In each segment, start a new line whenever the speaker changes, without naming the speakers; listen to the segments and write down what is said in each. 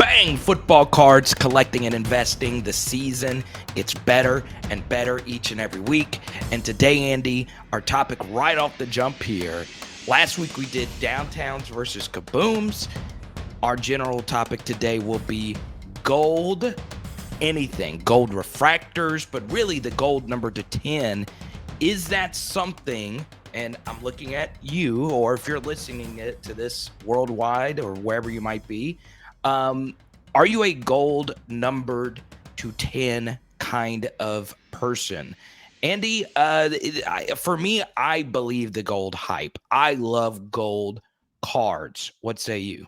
Bang! Football cards, collecting and investing. The season gets better and better each and every week. And today, Andy, our topic right off the jump here. Last week we did downtowns versus kabooms. Our general topic today will be gold anything. Gold refractors, but really the gold number to 10. Is that something, and I'm looking at you, or if you're listening to this worldwide or wherever you might be, are you a gold numbered to 10 kind of person? Andy, for me, I believe the gold hype. I love gold cards. What say you?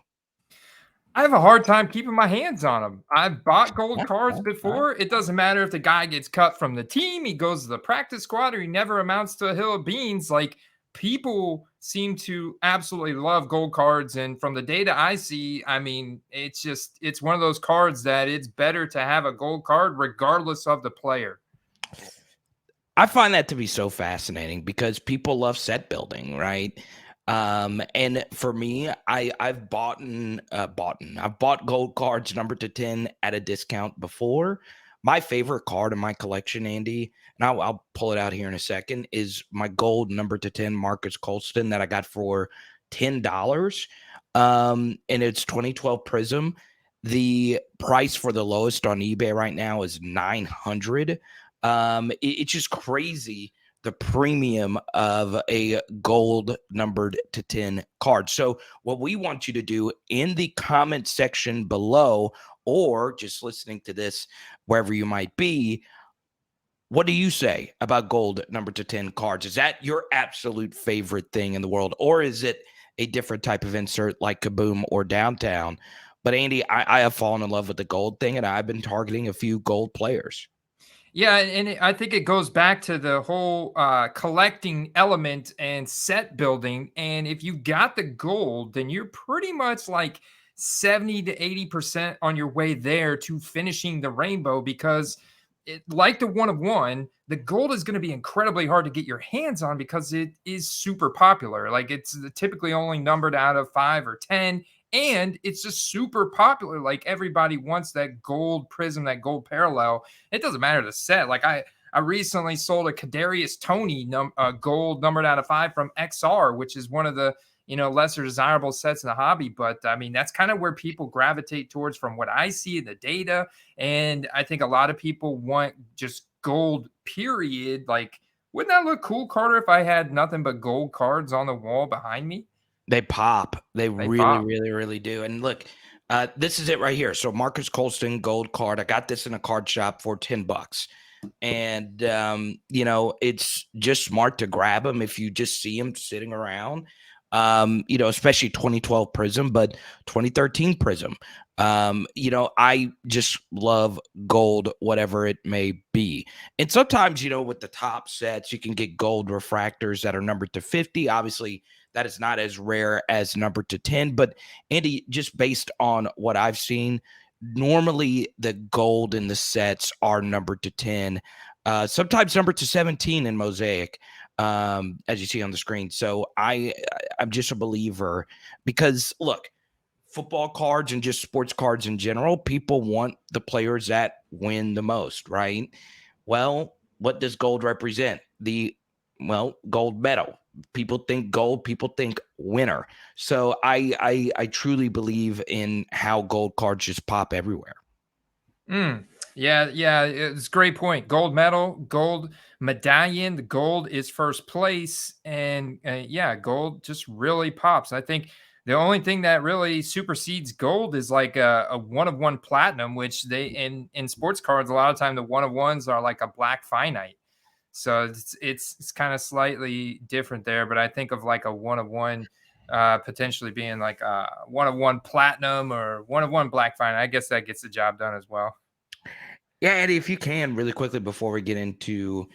I have a hard time keeping my hands on them. I've bought gold cards
All
before. It doesn't matter if the guy gets cut from the team, he goes to the practice squad, or he never amounts to a hill of beans. Like, people seem to absolutely love gold cards. And from the data I see, I mean, it's one of those cards that it's better to have a gold card regardless of the player.
I find that to be so fascinating because people love set building, right? And for me, I've bought gold cards numbered to 10 at a discount before. My favorite card in my collection, Andy, and I'll pull it out here in a second, is my gold number to 10 Marcus Colston that I got for $10. And it's 2012 Prism. The price for the lowest on eBay right now is $900. It's just crazy, the premium of a gold numbered to 10 card. So what we want you to do in the comment section below, or just listening to this wherever you might be, what do you say about gold numbered to 10 cards? Is that your absolute favorite thing in the world, or is it a different type of insert like Kaboom or Downtown? But Andy, I have fallen in love with the gold thing, and I've been targeting a few gold players.
Yeah, and I think it goes back to the whole collecting element and set building. And if you got the gold, then you're pretty much like 70 to 80% on your way there to finishing the rainbow, because like the one of one, the gold is going to be incredibly hard to get your hands on because it is super popular. Like, it's typically only numbered out of 5 or 10. And it's just super popular. Like, everybody wants that gold prism, that gold parallel. It doesn't matter the set. Like, I recently sold a Kadarius Toney gold numbered out of 5 from XR, which is one of the lesser desirable sets in the hobby. But I mean, that's kind of where people gravitate towards from what I see in the data. And I think a lot of people want just gold, period. Like, wouldn't that look cool, Carter, if I had nothing but gold cards on the wall behind me?
They pop. They really,
pop.
really, really do. And look, this is it right here. So Marcus Colston gold card. I got this in a card shop for $10. And, it's just smart to grab them if you just see them sitting around, especially 2012 Prism, but 2013 Prism. I just love gold, whatever it may be. And sometimes, with the top sets, you can get gold refractors that are numbered to 50. Obviously, that is not as rare as numbered to 10. But Andy, just based on what I've seen, normally the gold in the sets are numbered to 10, sometimes numbered to 17 in Mosaic, as you see on the screen. So I'm just a believer because, look, football cards and just sports cards in general, people want the players that win the most, right? Well, what does gold represent? Gold medal. People think gold, people think winner. So I truly believe in how gold cards just pop everywhere.
Yeah, it's a great point. Gold medal, gold medallion, the gold is first place. And gold just really pops. I think the only thing that really supersedes gold is like a one of one platinum, which they in sports cards, a lot of time the one of ones are like a black finite. So it's kind of slightly different there, but I think of like a one of one potentially being like a one of one platinum or one of one black finite. I guess that gets the job done as well.
Yeah, Eddie, if you can, really quickly before we get into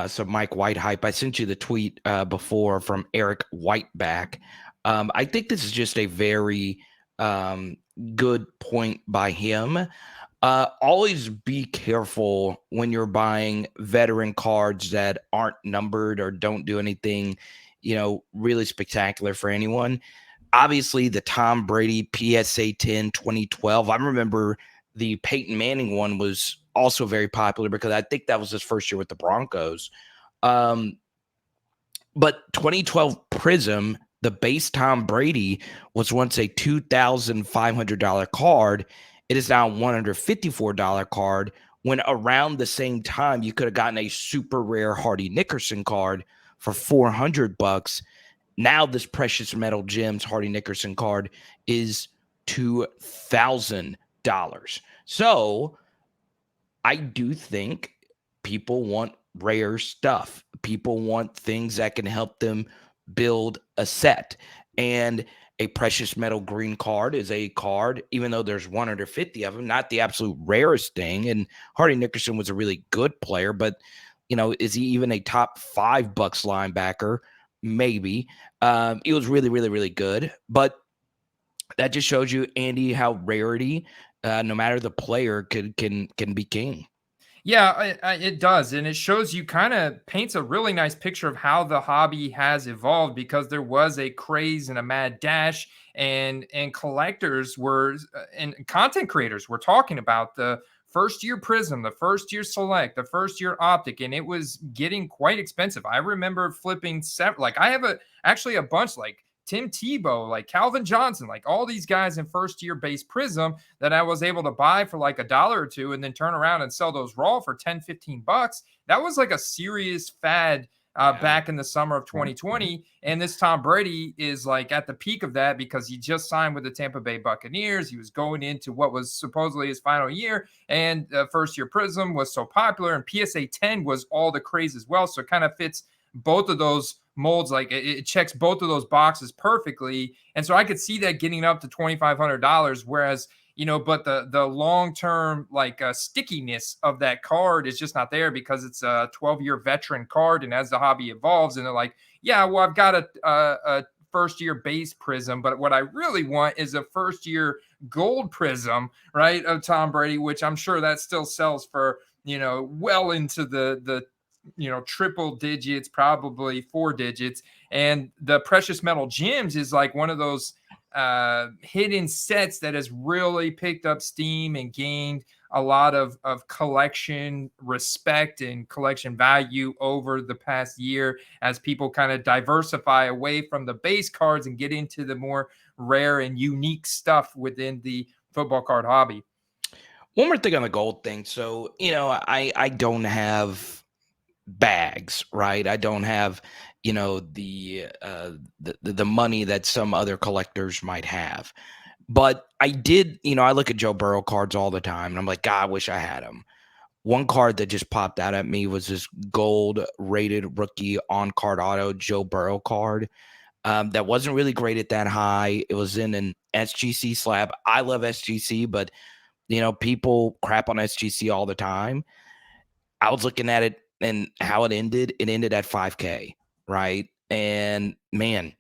some Mike White hype, I sent you the tweet before from Eric Whiteback. I think this is just a very good point by him. Always be careful when you're buying veteran cards that aren't numbered or don't do anything, really spectacular for anyone. obviously the Tom Brady PSA 10 2012. I remember the Peyton Manning one was also very popular because I think that was his first year with the Broncos. But 2012 Prism, the base Tom Brady, was once a $2,500 card. It is now a $154 card, when around the same time you could have gotten a super rare Hardy Nickerson card for $400. Now this precious metal gems Hardy Nickerson card is $2,000. So I do think people want rare stuff. People want things that can help them build a set. And a precious metal green card is a card, even though there's 150 of them, not the absolute rarest thing. And Hardy Nickerson was a really good player, but is he even a top $5 linebacker? Maybe. He was really, really, really good. But that just shows you, Andy, how Rarity, no matter the player, can be king.
Yeah, it does. And it shows you, kind of paints a really nice picture of how the hobby has evolved, because there was a craze and a mad dash, and collectors were, and content creators were talking about the first year Prism, the first year Select, the first year Optic, and it was getting quite expensive. I remember flipping like I have actually a bunch, like Tim Tebow, like Calvin Johnson, like all these guys in first year base Prism that I was able to buy for like $1 or $2 and then turn around and sell those raw for 10, 15 bucks. That was like a serious fad back in the summer of 2020. And this Tom Brady is like at the peak of that, because he just signed with the Tampa Bay Buccaneers. He was going into what was supposedly his final year, and first year Prism was so popular, and PSA 10 was all the craze as well. So it kind of fits both of those molds. Like it checks both of those boxes perfectly. And so I could see that getting up to $2,500, whereas but the long-term stickiness of that card is just not there, because it's a 12-year veteran card. And as the hobby evolves, and they're like, yeah, well, I've got a first-year base Prism, but what I really want is a first-year gold Prism, right, of Tom Brady, which I'm sure that still sells for well into the triple digits, probably 4 digits. And the precious metal gems is like one of those hidden sets that has really picked up steam and gained a lot of collection respect and collection value over the past year, as people kind of diversify away from the base cards and get into the more rare and unique stuff within the football card hobby.
One more thing on the gold thing. So, I don't have bags, right? I don't have, the money that some other collectors might have. But I did, I look at Joe Burrow cards all the time, and I'm like, God, I wish I had them. One card that just popped out at me was this gold rated rookie on card auto Joe Burrow card. That wasn't really graded that high. It was in an SGC slab. I love SGC, but people crap on SGC all the time. I was looking at it and how it ended. It ended at 5K, right? And man,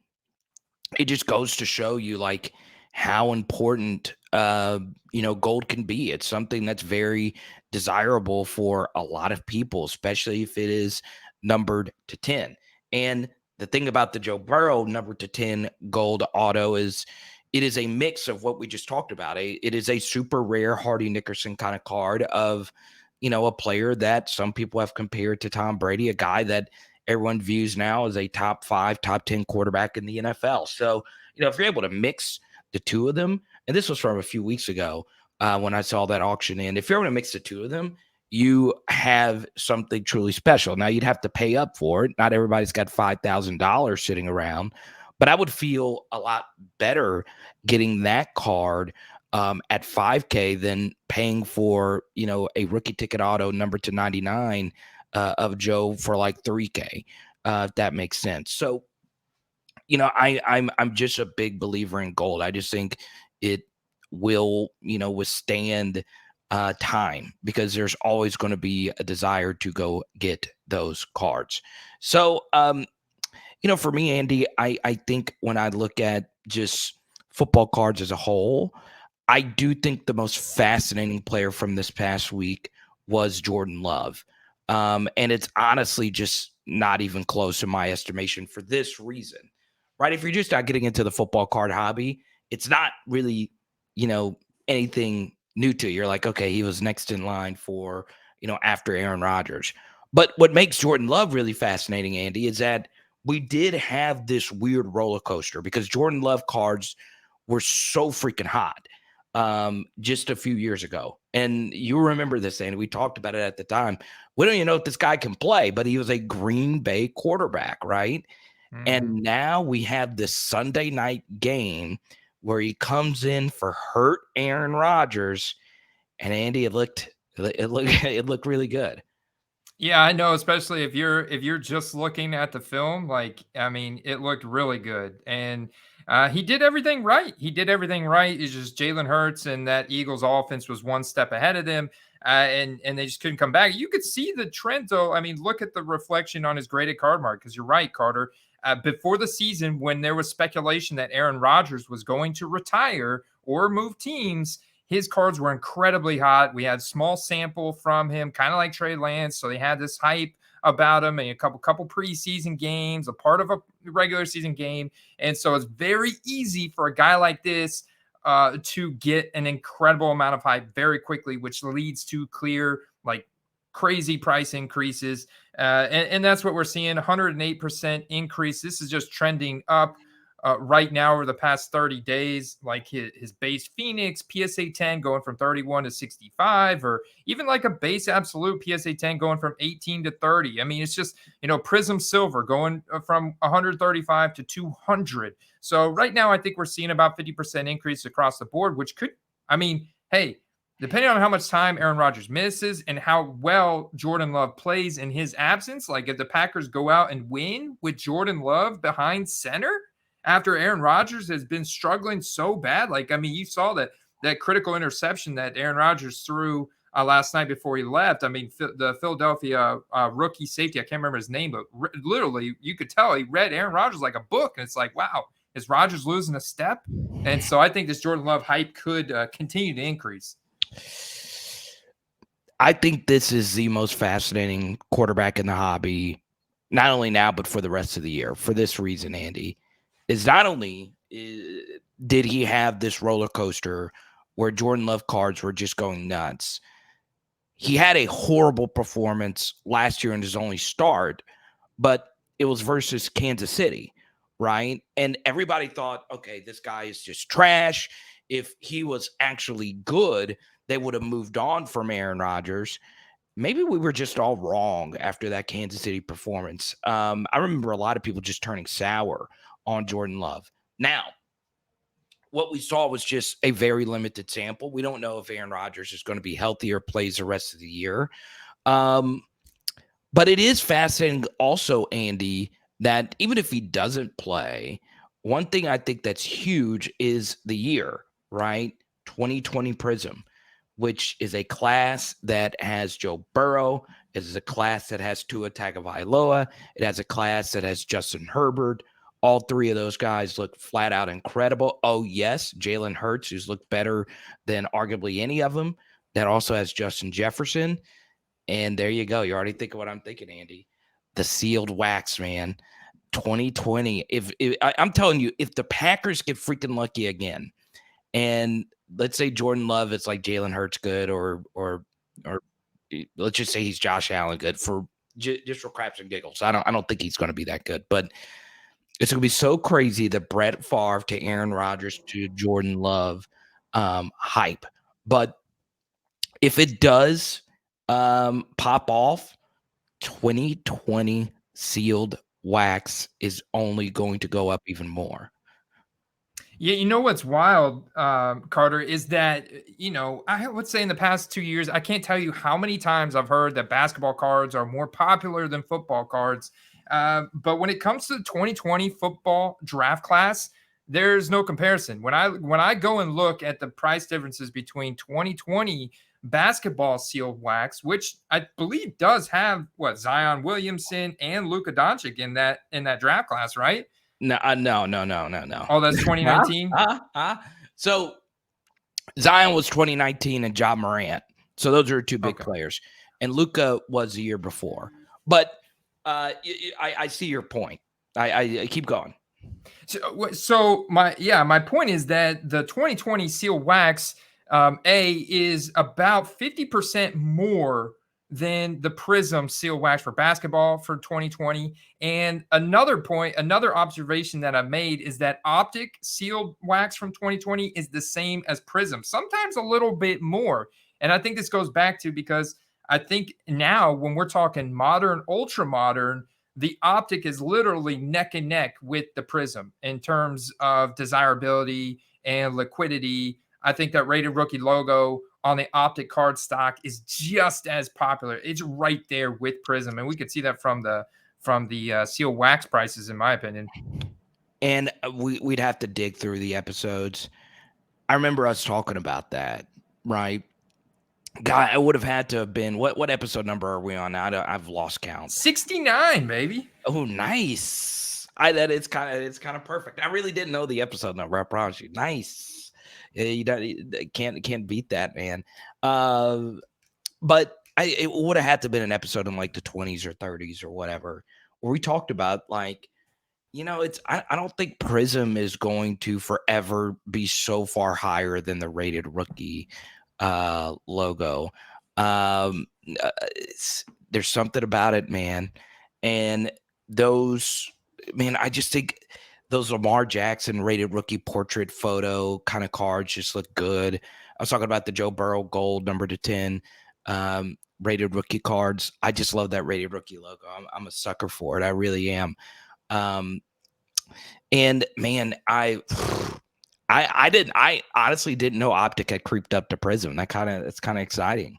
it just goes to show you like how important gold can be. It's something that's very desirable for a lot of people, especially if it is numbered to 10. And the thing about the Joe Burrow numbered to 10 gold auto is it is a mix of what we just talked about. It is a super rare Hardy Nickerson kind of card of a player that some people have compared to Tom Brady, a guy that everyone views now as a top 5, top 10 quarterback in the NFL. So, if you're able to mix the two of them, and this was from a few weeks ago when I saw that auction in, if you're able to mix the two of them, you have something truly special. Now, you'd have to pay up for it. Not everybody's got $5,000 sitting around, but I would feel a lot better getting that card at 5K than paying for, a rookie ticket auto number to 99 of Joe for like 3K, if that makes sense. So, I'm just a big believer in gold. I just think it will, withstand time, because there's always going to be a desire to go get those cards. So, for me, Andy, I think when I look at just football cards as a whole, I do think the most fascinating player from this past week was Jordan Love. And it's honestly just not even close in my estimation for this reason, right? If you're just not getting into the football card hobby, it's not really, anything new to you. You're like, okay, he was next in line for, after Aaron Rodgers. But what makes Jordan Love really fascinating, Andy, is that we did have this weird roller coaster because Jordan Love cards were so freaking hot just a few years ago. And you remember this, Andy. We talked about it at the time. We don't even know if this guy can play, but he was a Green Bay quarterback, right? And now we have this Sunday night game where he comes in for hurt Aaron Rodgers, and Andy, it looked really good.
Yeah, I know, especially if you're just looking at the film, like, I mean, it looked really good. And he did everything right. He did everything right. It's just Jalen Hurts and that Eagles offense was one step ahead of them. And they just couldn't come back. You could see the trend though. I mean, look at the reflection on his graded card mark, because you're right, Carter. Before the season, when there was speculation that Aaron Rodgers was going to retire or move teams, his cards were incredibly hot. We had small sample from him, kind of like Trey Lance. So they had this hype about him and a couple preseason games, a part of a regular season game. And so it's very easy for a guy like this to get an incredible amount of hype very quickly, which leads to clear, like, crazy price increases. And that's what we're seeing, 108% increase. This is just trending up. Right now over the past 30 days, like his base Phoenix PSA 10 going from 31 to 65, or even like a base absolute PSA 10 going from 18 to 30. I mean, it's just, Prism Silver going from 135 to 200. So right now, I think we're seeing about 50% increase across the board, which could, I mean, hey, depending on how much time Aaron Rodgers misses and how well Jordan Love plays in his absence, like if the Packers go out and win with Jordan Love behind center, after Aaron Rodgers has been struggling so bad. Like, I mean, you saw that critical interception that Aaron Rodgers threw last night before he left. I mean, the Philadelphia rookie safety, I can't remember his name, but literally you could tell he read Aaron Rodgers like a book. And it's like, wow, is Rodgers losing a step? And so I think this Jordan Love hype could continue to increase.
I think this is the most fascinating quarterback in the hobby, not only now, but for the rest of the year. For this reason, Andy, is not only did he have this roller coaster where Jordan Love cards were just going nuts, he had a horrible performance last year in his only start, but it was versus Kansas City, right? And everybody thought, okay, this guy is just trash. If he was actually good, they would have moved on from Aaron Rodgers. Maybe we were just all wrong after that Kansas City performance. I remember a lot of people just turning sour on Jordan Love. Now, what we saw was just a very limited sample. We don't know if Aaron Rodgers is going to be healthy or plays the rest of the year. But it is fascinating also, Andy, that even if he doesn't play, one thing I think that's huge is the year, right? 2020 Prism, which is a class that has Joe Burrow. It is a class that has Tua Tagovailoa. It has a class that has Justin Herbert. All three of those guys look flat out incredible. Oh, yes, Jalen Hurts, who's looked better than arguably any of them. That also has Justin Jefferson. And there you go. You already think of what I'm thinking, Andy. The sealed wax, man. 2020. I'm telling you, if the Packers get freaking lucky again, and let's say Jordan Love is like Jalen Hurts good, or let's just say he's Josh Allen good for just for craps and giggles. I don't think he's going to be that good, but it's going to be so crazy that Brett Favre to Aaron Rodgers to Jordan Love hype. But if it does pop off, 2020 sealed wax is only going to go up even more.
Yeah, you know what's wild, Carter, is that, I would say in the past 2 years, I can't tell you how many times I've heard that basketball cards are more popular than football cards. But when it comes to the 2020 football draft class, there's no comparison. When I go and look at the price differences between 2020 basketball sealed wax, which I believe does have Zion Williamson and Luka Doncic in that draft class, right?
No.
Oh, that's 2019.
So Zion was 2019 and Ja Morant. So those are two big players. And Luka was the year before. But I see your point. I keep going.
So my point is that the 2020 seal wax A is about 50% more than the Prism seal wax for basketball for 2020. And another observation that I made is that Optic sealed wax from 2020 is the same as Prism, sometimes a little bit more. And I think this goes back to because I think now when we're talking modern, ultra modern, the Optic is literally neck and neck with the Prism in terms of desirability and liquidity. I think that Rated Rookie logo on the Optic card stock is just as popular. It's right there with Prism, and we could see that from the seal wax prices, in my opinion.
And we'd have to dig through the episodes. I remember us talking about that, right? God, I would have had to have been what episode number are we on now? I've lost count.
69, baby.
Oh, nice. It's kind of perfect. I really didn't know the episode number. I promise you. Nice. You can't beat that, man. But it would have had to have been an episode in like the 20s or 30s or whatever, where we talked about like, I don't think Prism is going to forever be so far higher than the Rated Rookie logo. There's something about it, man. And I just think those Lamar Jackson Rated Rookie portrait photo kind of cards just look good. I was talking about the Joe Burrow gold number to 10 Rated Rookie cards. I just love that Rated Rookie logo. I'm a sucker for it. I really am. And man, I honestly didn't know Optic had creeped up to Prism. It's kind of exciting.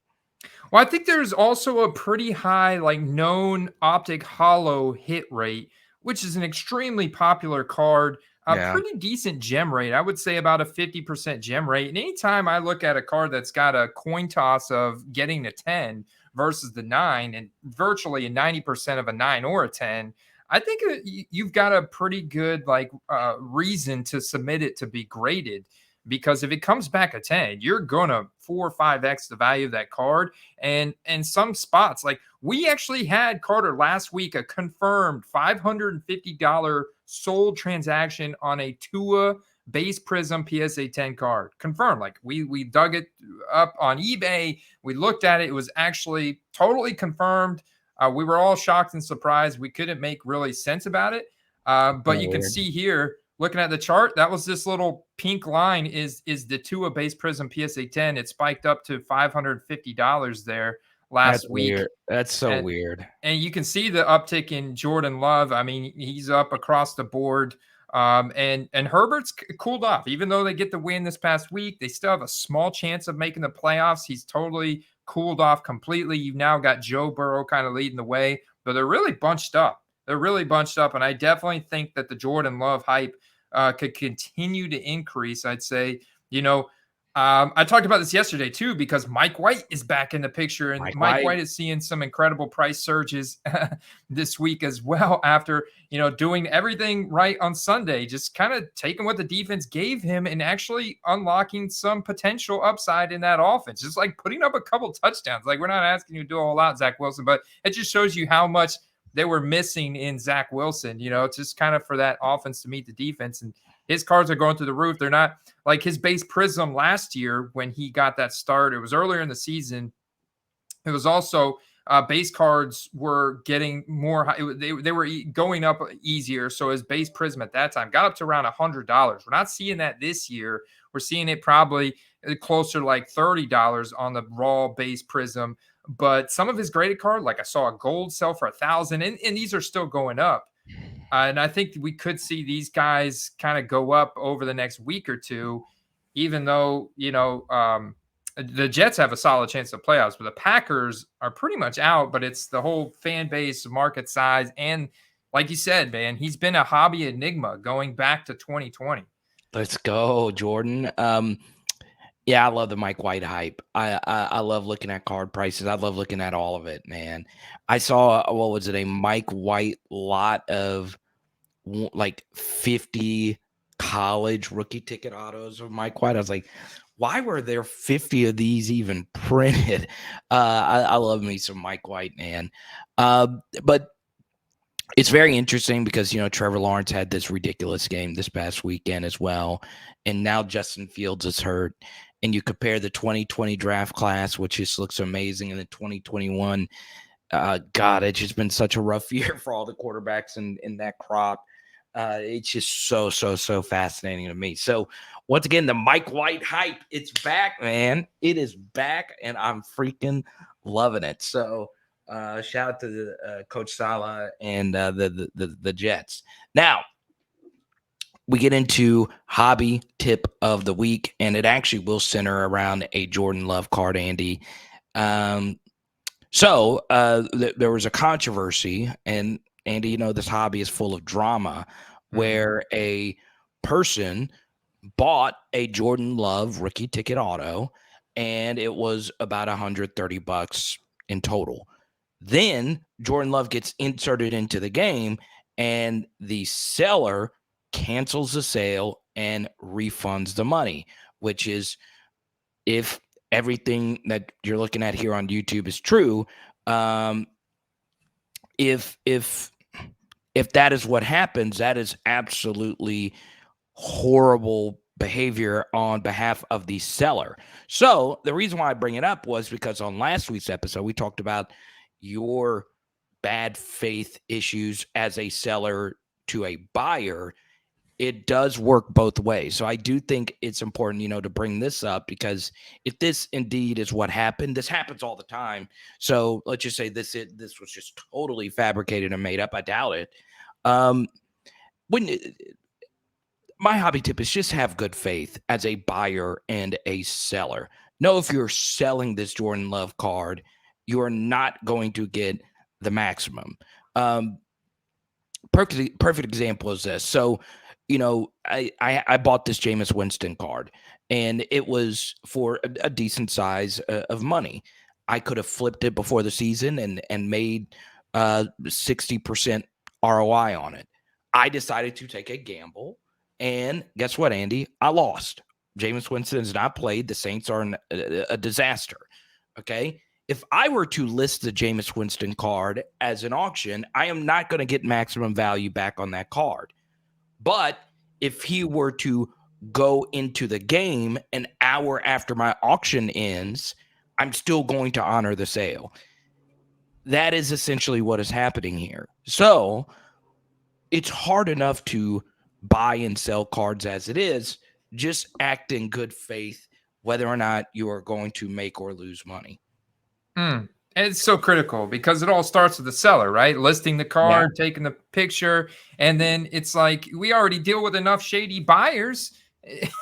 Well, I think there's also a pretty high, like, known Optic Hollow hit rate, which is an extremely popular card. A pretty decent gem rate. I would say about a 50% gem rate. And anytime I look at a card that's got a coin toss of getting a 10 versus the 9 and virtually a 90% of a 9 or a 10, I think you've got a pretty good reason to submit it to be graded. Because if it comes back a 10, you're gonna 4 or 5x the value of that card. And some spots, like we actually had, Carter, last week, a confirmed $550 sold transaction on a Tua base Prism PSA 10 card. Confirmed. Like we dug it up on eBay. We looked at it. It was actually totally confirmed. We were all shocked and surprised. We couldn't make really sense about it. But you can see here, looking at the chart, that was this little pink line is the Tua base Prism PSA 10. It spiked up to $550 there last week.
Weird. That's so weird.
And you can see the uptick in Jordan Love. I mean, he's up across the board. And Herbert's cooled off. Even though they get the win this past week, they still have a small chance of making the playoffs. He's totally cooled off completely. You've now got Joe Burrow kind of leading the way, but they're really bunched up. And I definitely think that the Jordan Love hype could continue to increase. I'd say, I talked about this yesterday too, because Mike White is back in the picture, and Mike White is seeing some incredible price surges this week as well, after, doing everything right on Sunday, just kind of taking what the defense gave him and actually unlocking some potential upside in that offense, just like putting up a couple touchdowns. Like, we're not asking you to do a whole lot, Zach Wilson, but it just shows you how much they were missing in Zach Wilson, just kind of for that offense to meet the defense. And his cards are going through the roof. They're not like his base Prism last year when he got that start. It was earlier in the season. It was also base cards were getting more. They were going up easier. So his base Prism at that time got up to around $100. We're not seeing that this year. We're seeing it probably closer to like $30 on the raw base Prism. But some of his graded card, like I saw a gold sell for $1,000, and these are still going up. And I think we could see these guys kind of go up over the next week or two, even though, the Jets have a solid chance of playoffs, but the Packers are pretty much out. But it's the whole fan base, market size. And like you said, man, he's been a hobby enigma going back to 2020.
Let's go, Jordan. Yeah, I love the Mike White hype. I love looking at card prices. I love looking at all of it, man. I saw, a Mike White lot of like 50 college rookie ticket autos of Mike White. I was like, why were there 50 of these even printed? I love me some Mike White, man. But it's very interesting because, Trevor Lawrence had this ridiculous game this past weekend as well. And now Justin Fields is hurt. And you compare the 2020 draft class, which just looks amazing, and the 2021. God, it's just been such a rough year for all the quarterbacks in that crop. It's just so fascinating to me. So once again, the Mike White hype, it's back, man. It is back, and I'm freaking loving it. So shout out to the, Coach Sala and the Jets. Now we get into hobby tip of the week, and it actually will center around a Jordan Love card, Andy. So there was a controversy, and Andy, this hobby is full of drama, where a person bought a Jordan Love rookie ticket auto, and it was about $130 in total. Then Jordan Love gets inserted into the game, and the seller cancels the sale and refunds the money, which is, if everything that you're looking at here on YouTube is true, if that is what happens, that is absolutely horrible behavior on behalf of the seller. So the reason why I bring it up was because on last week's episode, we talked about your bad faith issues as a seller to a buyer. It does work both ways. So I do think it's important, to bring this up, because if this indeed is what happened, this happens all the time. So let's just say this was just totally fabricated and made up. I doubt it. When my hobby tip is just have good faith as a buyer and a seller. Know if you're selling this Jordan Love card, you are not going to get the maximum. Perfect example is this. So, I bought this Jameis Winston card, and it was for a decent size of money. I could have flipped it before the season and made 60% ROI on it. I decided to take a gamble, and guess what, Andy? I lost. Jameis Winston has not played. The Saints are a disaster. Okay. If I were to list the Jameis Winston card as an auction, I am not going to get maximum value back on that card. But if he were to go into the game an hour after my auction ends, I'm still going to honor the sale. That is essentially what is happening here. So it's hard enough to buy and sell cards as it is. Just act in good faith, whether or not you are going to make or lose money.
And it's so critical because it all starts with the seller, right? Listing the card, taking the picture, and then it's like we already deal with enough shady buyers.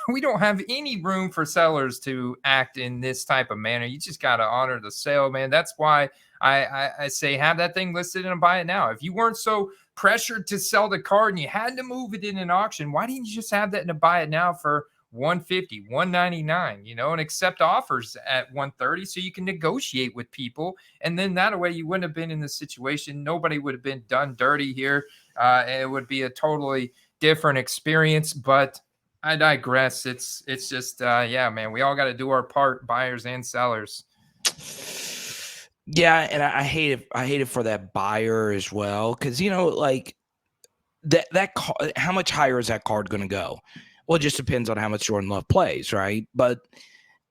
We don't have any room for sellers to act in this type of manner. You just got to honor the sale, man. That's why I say have that thing listed and buy it now. If you weren't so pressured to sell the card and you had to move it in an auction, why didn't you just have that and buy it now for 150, 199, and accept offers at 130 so you can negotiate with people. And then that way you wouldn't have been in this situation. Nobody would have been done dirty here. It would be a totally different experience, but I digress. It's just, yeah, man, we all got to do our part, buyers and sellers.
Yeah. And I hate it. I hate it for that buyer as well. Cause like that how much higher is that card going to go? Well, it just depends on how much Jordan Love plays, right? But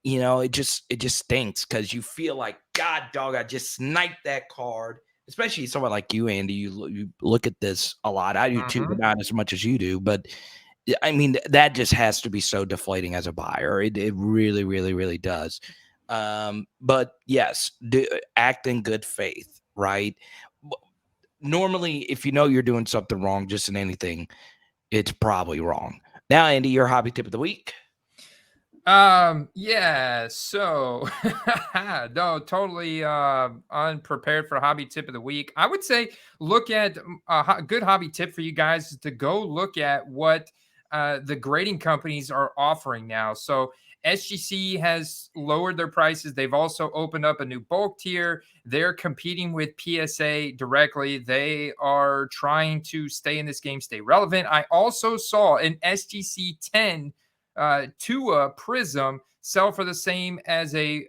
it just stinks because you feel like, God, dog, I just sniped that card. Especially someone like you, Andy. You look at this a lot. I do too, but not as much as you do. But I mean, that just has to be so deflating as a buyer. It really, really, really does. But yes, act in good faith, right? Normally, if you're doing something wrong, just in anything, it's probably wrong. Now, Andy, your hobby tip of the week.
Yeah, so no, totally unprepared for hobby tip of the week. I would say look at a good hobby tip for you guys is to go look at what the grading companies are offering now. So SGC has lowered their prices. They've also opened up a new bulk tier. They're competing with PSA directly. They are trying to stay in this game, stay relevant. I also saw an SGC 10 Tua Prism sell for the same as a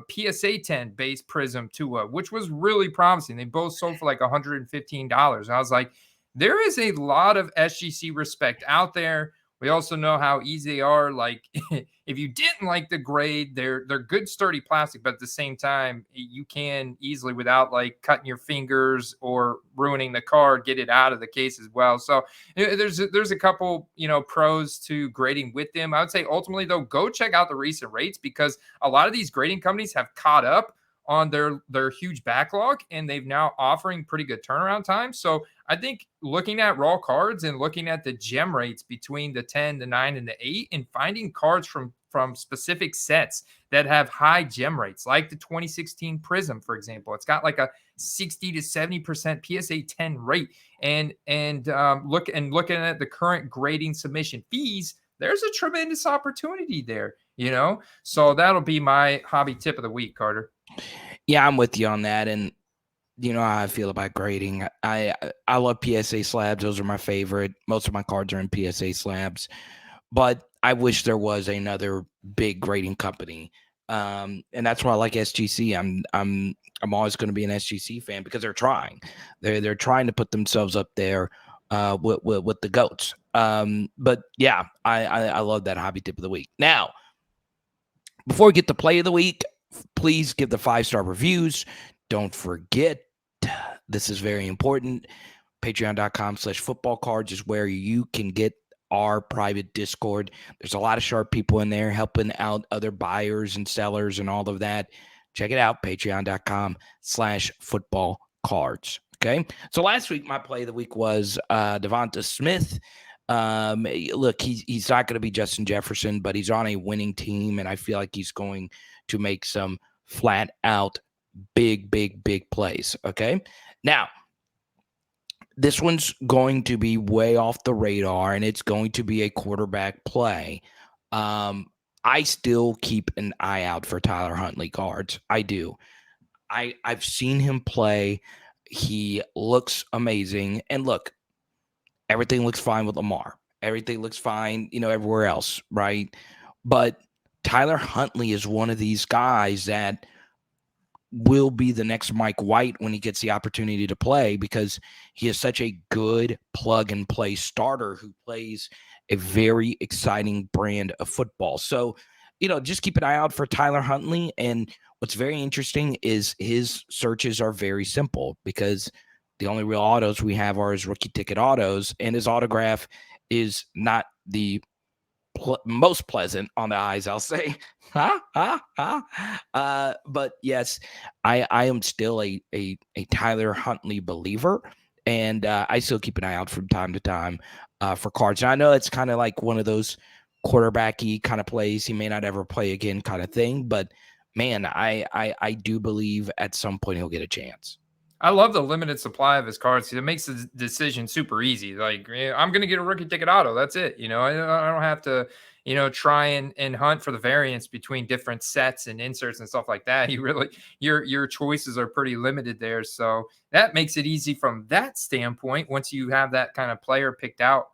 PSA 10 base Prism Tua, which was really promising. They both sold for like $115. I was like, there is a lot of SGC respect out there. We also know how easy they are. Like, if you didn't like the grade, they're good, sturdy plastic, but at the same time, you can easily, without like cutting your fingers or ruining the card, get it out of the case as well. So there's a couple pros to grading with them. I would say ultimately though, go check out the recent rates, because a lot of these grading companies have caught up on their huge backlog, and they've now offering pretty good turnaround time. So I think looking at raw cards and looking at the gem rates between the 10, the 9, and the 8, and finding cards from specific sets that have high gem rates, like the 2016 Prism, for example. It's got like a 60 to 70% PSA 10 rate. And looking at the current grading submission fees, there's a tremendous opportunity there, So that'll be my hobby tip of the week, Carter.
Yeah, I'm with you on that. And you know how I feel about grading. I love PSA slabs. Those are my favorite. Most of my cards are in PSA slabs, but I wish there was another big grading company. And that's why I like SGC. I'm always going to be an SGC fan, because they're trying. They're trying to put themselves up there with the goats. But yeah, I love that hobby tip of the week. Now, before we get to play of the week, please give the 5-star reviews. Don't forget, this is very important. Patreon.com/football cards is where you can get our private Discord. There's a lot of sharp people in there helping out other buyers and sellers and all of that. Check it out, patreon.com/football cards. Okay. So last week, my play of the week was Devonta Smith. Look, he's not going to be Justin Jefferson, but he's on a winning team, and I feel like he's going to make some flat out big plays. Okay. Now, this one's going to be way off the radar, and it's going to be a quarterback play. I still keep an eye out for Tyler Huntley cards. I do. I've seen him play. He looks amazing. And look, everything looks fine with Lamar. Everything looks fine, everywhere else, right? But Tyler Huntley is one of these guys that will be the next Mike White when he gets the opportunity to play, because he is such a good plug and play starter who plays a very exciting brand of football. So, just keep an eye out for Tyler Huntley. And what's very interesting is his searches are very simple, because the only real autos we have are his rookie ticket autos, and his autograph is not the most pleasant on the eyes, I'll say. But yes, I am still a Tyler Huntley believer, and I still keep an eye out from time to time for cards. And I know it's kind of like one of those quarterbacky kind of plays. He may not ever play again kind of thing, but man, I do believe at some point he'll get a chance.
I love the limited supply of his cards. It makes the decision super easy. Like, I'm going to get a rookie ticket auto. That's it. I don't have to, try and hunt for the variance between different sets and inserts and stuff like that. You really, your choices are pretty limited there. So that makes it easy from that standpoint once you have that kind of player picked out.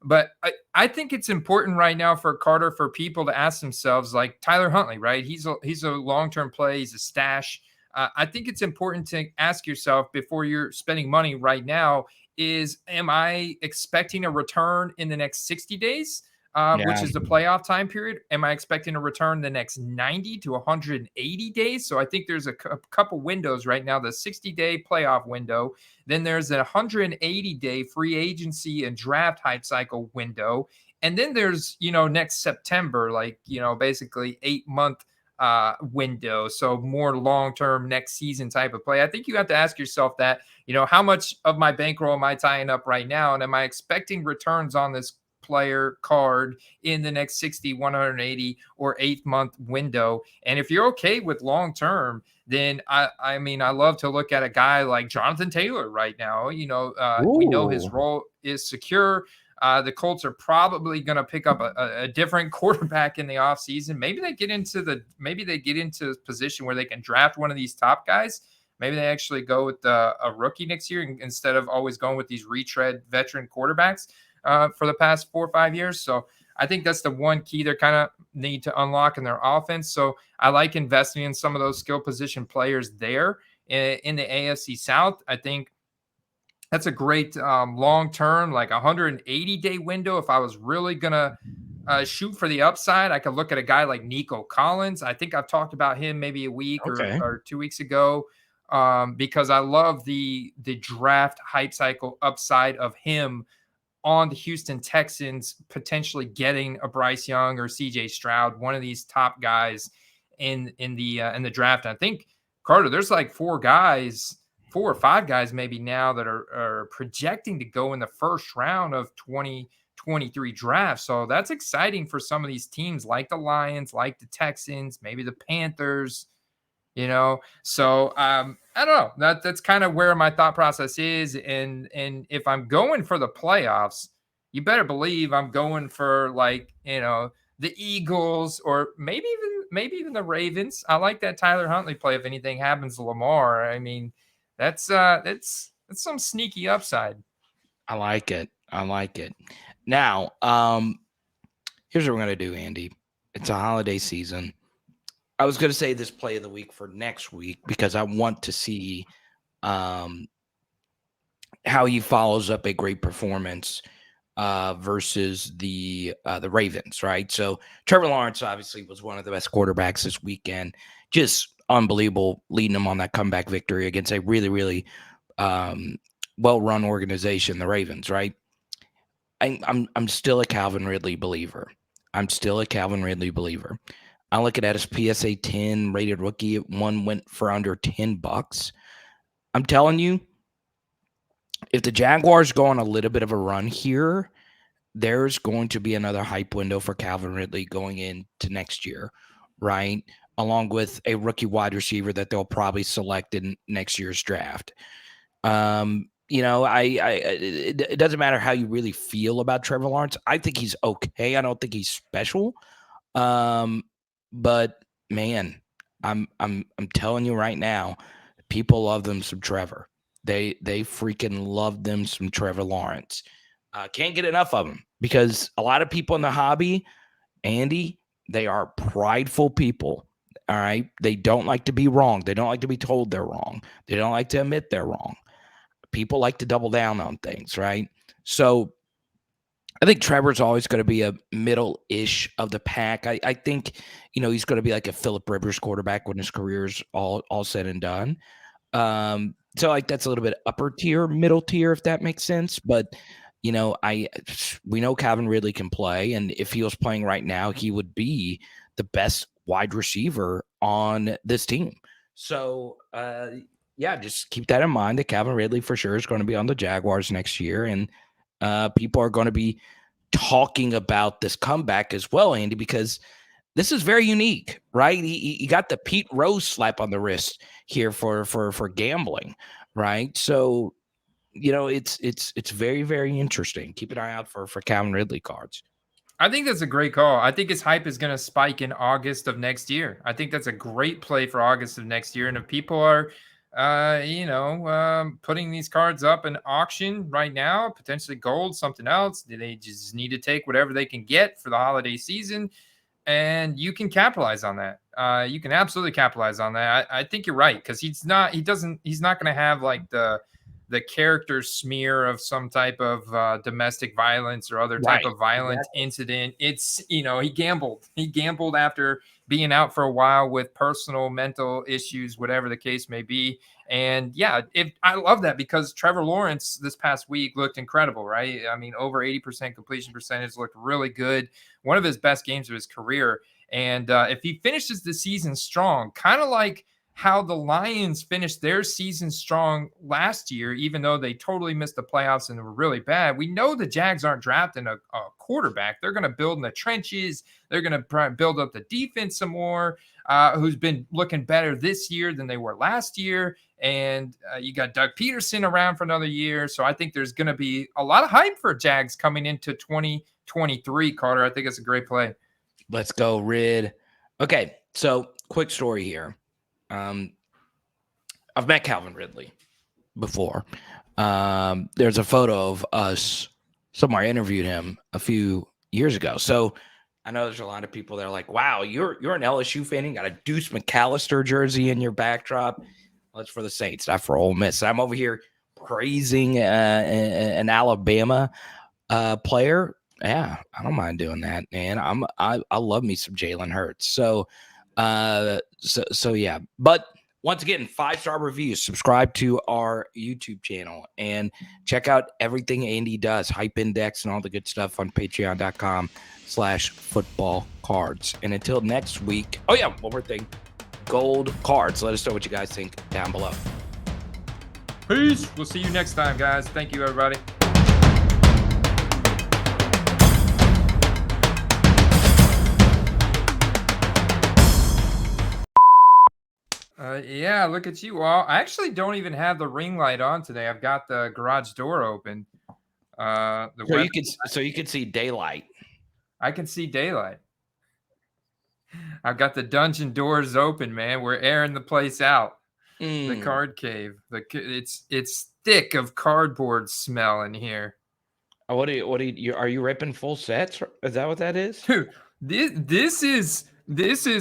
But I think it's important right now for Carter, for people to ask themselves, like Tyler Huntley, right? He's a long-term play. He's a stash. I think it's important to ask yourself before you're spending money right now am I expecting a return in the next 60 days, which is the playoff time period? Am I expecting a return the next 90 to 180 days? So I think there's a couple windows right now, the 60-day playoff window. Then there's a 180-day free agency and draft hype cycle window. And then there's, next September, like, basically 8-month window. So more long-term next season type of play. I think you have to ask yourself that, how much of my bankroll am I tying up right now? And am I expecting returns on this player card in the next 60, 180 or 8-month window? And if you're okay with long-term, then I mean, I love to look at a guy like Jonathan Taylor right now. We know his role is secure. The Colts are probably going to pick up a different quarterback in the offseason. Maybe they get into a position where they can draft one of these top guys. Maybe they actually go with a rookie next year instead of always going with these retread veteran quarterbacks for the past 4 or 5 years. So I think that's the one key they're kind of need to unlock in their offense. So I like investing in some of those skill position players there in the AFC South. I think that's a great long term, like 180-day window. If I was really gonna shoot for the upside, I could look at a guy like Nico Collins. I think I've talked about him maybe a week
Okay.
or 2 weeks ago, because I love the draft hype cycle upside of him on the Houston Texans potentially getting a Bryce Young or CJ Stroud, one of these top guys in the draft. And I think, Carter, there's like 4 or 5 guys maybe now that are projecting to go in the first round of 2023 draft. So that's exciting for some of these teams like the Lions, like the Texans, maybe the Panthers. So I don't know. That's kind of where my thought process is. And if I'm going for the playoffs, you better believe I'm going for, like, the Eagles, or maybe even the Ravens. I like that Tyler Huntley play if anything happens to Lamar. I mean, that's some sneaky upside.
I like it. I like it. Now, here's what we're gonna do, Andy. It's a holiday season. I was gonna say this play of the week for next week because I want to see um how he follows up a great performance versus the Ravens, right? So Trevor Lawrence obviously was one of the best quarterbacks this weekend. Just unbelievable leading them on that comeback victory against a really, really well-run organization, the Ravens, right? I'm still a Calvin Ridley believer. I'm still a Calvin Ridley believer. I look at his PSA 10 rated rookie. One went for under $10. I'm telling you, if the Jaguars go on a little bit of a run here, there's going to be another hype window for Calvin Ridley going into next year, right? Along with a rookie wide receiver that they'll probably select in next year's draft. It doesn't matter how you really feel about Trevor Lawrence. I think he's okay. I don't think he's special. But man, I'm telling you right now, people love them some Trevor. They freaking love them some Trevor Lawrence. Can't get enough of him because a lot of people in the hobby, Andy, they are prideful people. All right. They don't like to be wrong. They don't like to be told they're wrong. They don't like to admit they're wrong. People like to double down on things, right? So I think Trevor's always going to be a middle-ish of the pack. I think, he's going to be like a Phillip Rivers quarterback when his career's all said and done. So like that's a little bit upper tier, middle tier, if that makes sense. But we know Calvin Ridley can play, and if he was playing right now, he would be the best wide receiver on this team. So yeah, just keep that in mind that Calvin Ridley for sure is going to be on the Jaguars next year, and people are going to be talking about this comeback as well, Andy, because this is very unique, right? He got the Pete Rose slap on the wrist here for gambling, right? So, it's very, very interesting. Keep an eye out for Calvin Ridley cards.
I think that's a great call. I think his hype is going to spike in August of next year. I think that's a great play for August of next year. And if people are, putting these cards up in auction right now, potentially gold, something else, they just need to take whatever they can get for the holiday season, and you can capitalize on that. You can absolutely capitalize on that. I think you're right, because he's not going to have like the character smear of some type of domestic violence or other type
Right.
of violent incident. It's, he gambled after being out for a while with personal mental issues, whatever the case may be. And yeah, I love that, because Trevor Lawrence this past week looked incredible, right? I mean, over 80% completion percentage, looked really good. One of his best games of his career. And if he finishes the season strong, kind of like how the Lions finished their season strong last year, even though they totally missed the playoffs and were really bad. We know the Jags aren't drafting a quarterback. They're going to build in the trenches. They're going to build up the defense some more, who's been looking better this year than they were last year. And you got Doug Peterson around for another year. So I think there's going to be a lot of hype for Jags coming into 2023, Carter. I think it's a great play.
Let's go, Rid. Okay, so quick story here. I've met Calvin Ridley before. There's a photo of us somewhere. I interviewed him a few years ago. So I know there's a lot of people that are like, wow, you're an LSU fan. You got a Deuce McAllister jersey in your backdrop. Well, it's for the Saints, not for Ole Miss. I'm over here praising an Alabama player. Yeah, I don't mind doing that, man. I love me some Jalen Hurts. So yeah. But once again, 5-star reviews. Subscribe to our YouTube channel and check out everything Andy does, Hype Index and all the good stuff on patreon.com/football cards. And until next week, oh yeah, one more thing. Gold cards. Let us know what you guys think down below.
Peace. We'll see you next time, guys. Thank you, everybody. Yeah, look at you all. I actually don't even have the ring light on today. I've got the garage door open.
So you can see daylight.
I can see daylight. I've got the dungeon doors open, man. We're airing the place out. The card cave. It's thick of cardboard smell in here.
Are you ripping full sets? Is that what that is?
Dude, this is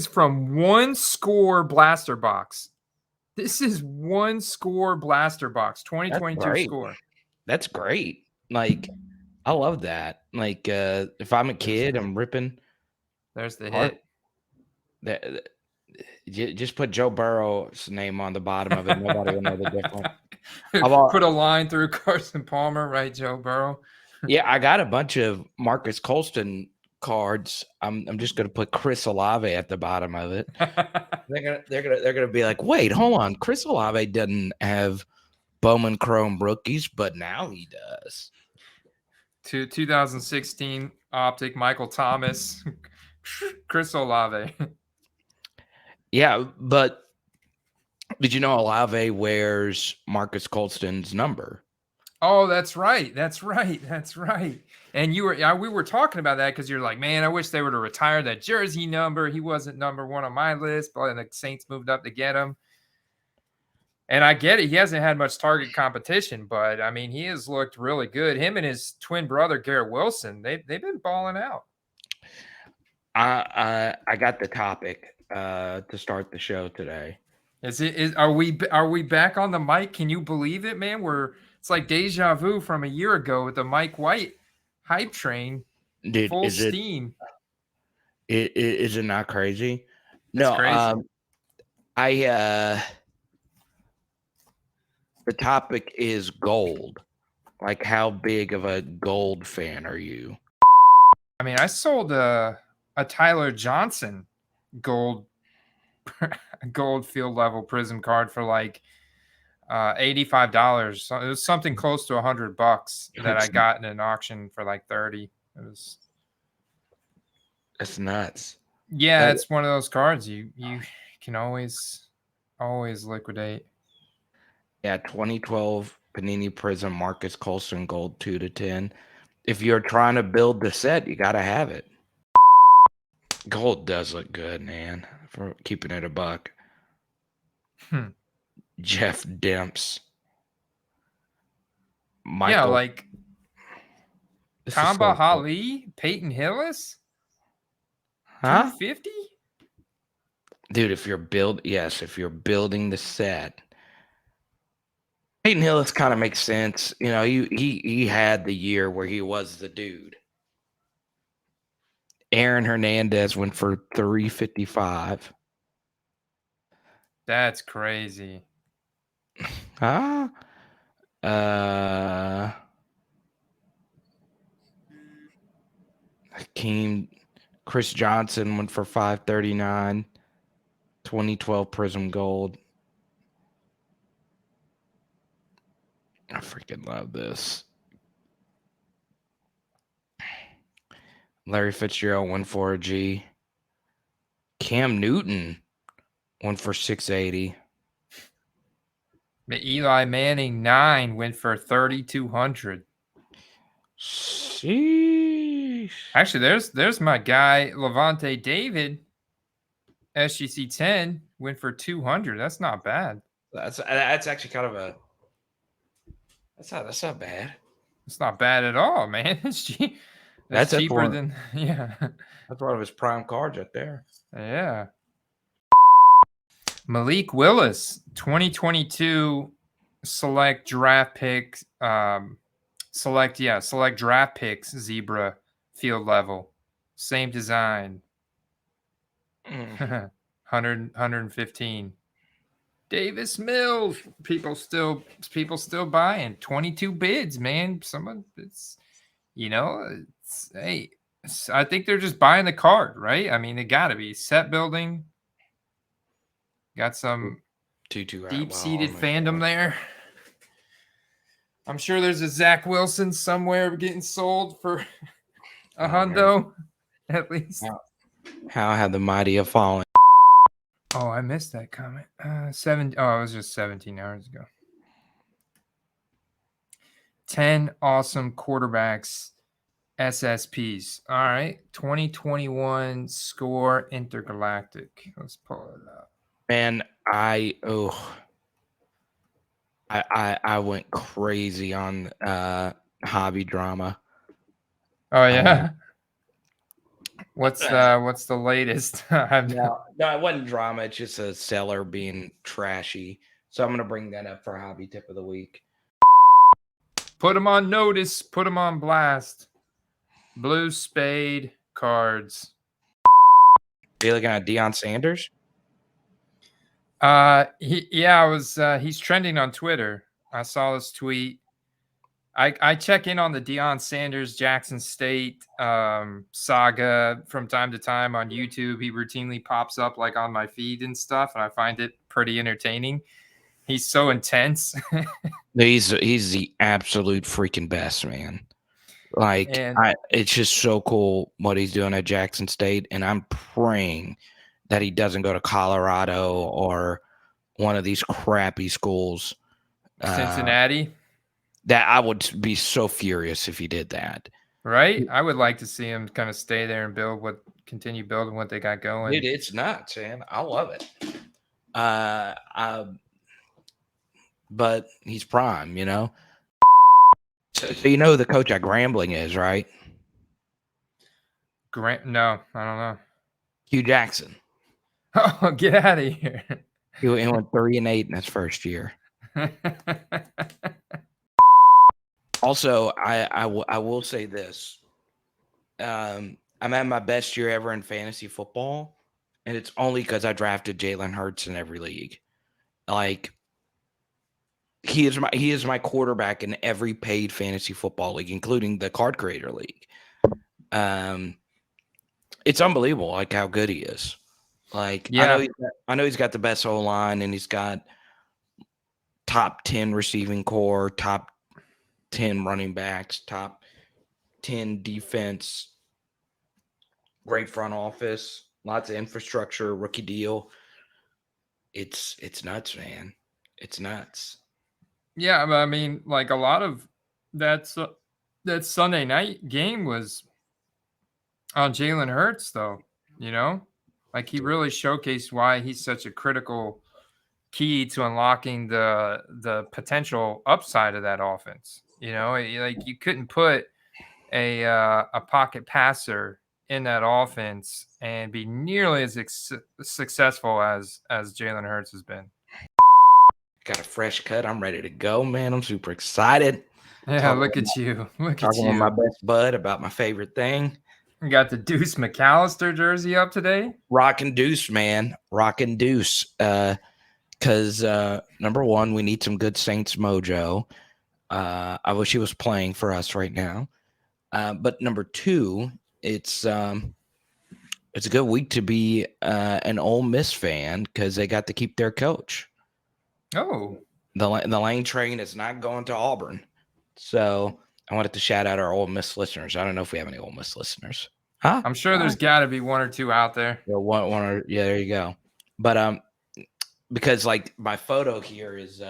from One Score Blaster Box. This is One Score Blaster Box, 2022 score.
That's great. Like, I love that. Like, if I'm a kid, I'm ripping.
There's the hit.
Just put Joe Burrow's name on the bottom of it. Nobody will know the difference.
Put a line through Carson Palmer, right, Joe Burrow?
Yeah, I got a bunch of Marcus Colston cards. I'm just gonna put Chris Olave at the bottom of it. they're gonna be like, wait, hold on, Chris Olave doesn't have Bowman Chrome rookies, but now he does.
2016 Optic Michael Thomas, Chris Olave.
Yeah, but did you know Olave wears Marcus Colston's number?
Oh, that's right. And we were talking about that because you're like, man, I wish they were to retire that jersey number. He wasn't number one on my list, but the Saints moved up to get him. And I get it. He hasn't had much target competition, but I mean, he has looked really good. Him and his twin brother, Garrett Wilson, they've been balling out.
I got the topic to start the show today.
Are we back on the mic? Can you believe it, man? It's like deja vu from a year ago with the Mike White hype train.
Dude,
full steam.
Is it not crazy?
It's crazy.
The topic is gold. Like, how big of a gold fan are you?
I mean, I sold a Tyler Johnson gold field level Prism card for like $85. So it was something close to $100 that I got in an auction for like 30.
That's nuts.
Yeah, it's one of those cards you can always liquidate.
Yeah, 2012 Panini Prism Marcus Colston gold 2/10. If you're trying to build the set, you got to have it. Gold does look good, man, for keeping it a buck. Jeff Demps.
Michael. Yeah, like Tamba Hali, Peyton Hillis, 250.
Dude, if you're building the set, Peyton Hillis kind of makes sense. You know, he had the year where he was the dude. Aaron Hernandez went for $355.
That's crazy.
Chris Johnson went for $539. 2012 Prism Gold. I freaking love this. Larry Fitzgerald went for a G. Cam Newton went for $680.
Eli Manning 9 went for $3,200.
Sheesh.
Actually, there's my guy Levante David. SGC 10 went for $200. That's not bad.
That's actually kind of a. That's not bad.
It's not bad at all, man. It's
That's
cheaper
one.
than yeah.
That's one of his prime cards right there.
Yeah. Malik Willis, 2022 select draft pick. Select draft picks. Zebra field level. Same design. 115. Davis Mills. People still buying. 22 bids, man. Someone it's hey, I think they're just buying the card, right? I mean, it gotta be set building. Got some deep-seated fandom there. I'm sure there's a Zach Wilson somewhere getting sold for a hundo, at least.
How have the mighty have fallen?
Oh, I missed that comment. It was just 17 hours ago. 10 awesome quarterbacks, SSPs. All right, 2021 score intergalactic. Let's pull it up.
Man, I went crazy on hobby drama.
Oh yeah. What's the latest?
No, it wasn't drama. It's just a seller being trashy. So I'm gonna bring that up for hobby tip of the week.
Put them on notice. Put them on blast. Blue Spade cards.
Are you looking at Deion Sanders?
He's trending on Twitter. I saw this tweet. I check in on the Deion Sanders Jackson State saga from time to time on YouTube. He routinely pops up like on my feed and stuff, and I find it pretty entertaining. He's so intense.
He's the absolute freaking best, man. Like, it's just so cool what he's doing at Jackson State, and I'm praying that he doesn't go to Colorado or one of these crappy schools.
Cincinnati.
That I would be so furious if he did that.
Right? I would like to see him kind of stay there and continue building what they got going.
Dude, it's nuts, man. I love it. But he's prime, you know. So you know who the coach at Grambling is, right?
No, I don't know.
Hugh Jackson.
Oh, get out of here.
He went 3-8 in his first year. Also, I will say this. I'm at my best year ever in fantasy football, and it's only because I drafted Jalen Hurts in every league. Like, he is my quarterback in every paid fantasy football league, including the Card Creator League. It's unbelievable, like how good he is. Like, yeah. I know he's got the best O-line, and he's got top 10 receiving core, top 10 running backs, top 10 defense, great front office, lots of infrastructure, rookie deal. It's nuts, man. It's nuts.
Yeah, I mean, like a lot of that Sunday night game was on Jalen Hurts, though. You know, like he really showcased why he's such a critical key to unlocking the potential upside of that offense. You know, like you couldn't put a pocket passer in that offense and be nearly as successful as Jalen Hurts has been.
Got a fresh cut. I'm ready to go, man. I'm super excited.
Yeah, look at you. Look at you.
Talking with my best bud about my favorite thing.
You got the Deuce McAllister jersey up today?
Rockin' Deuce, man. Rockin' Deuce. Because number one, we need some good Saints mojo. I wish he was playing for us right now. But number two, it's a good week to be an Ole Miss fan because they got to keep their coach.
Oh,
the Lane train is not going to Auburn. So I wanted to shout out our Ole Miss listeners. I don't know if we have any Ole Miss listeners. Huh?
I'm sure there's got to be one or two out there.
Yeah, there you go. But because like my photo here is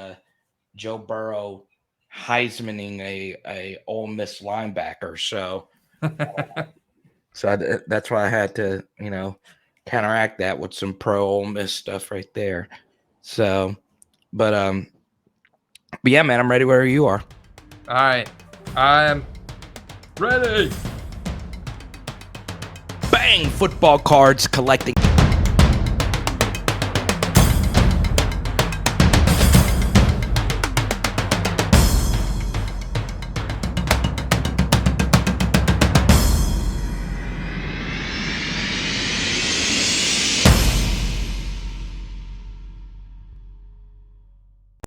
Joe Burrow Heismaning a Ole Miss linebacker. So that's why I had to, counteract that with some pro Ole Miss stuff right there. So, but yeah, man, I'm ready where you are.
All right. I'm ready.
bang, football cards collecting.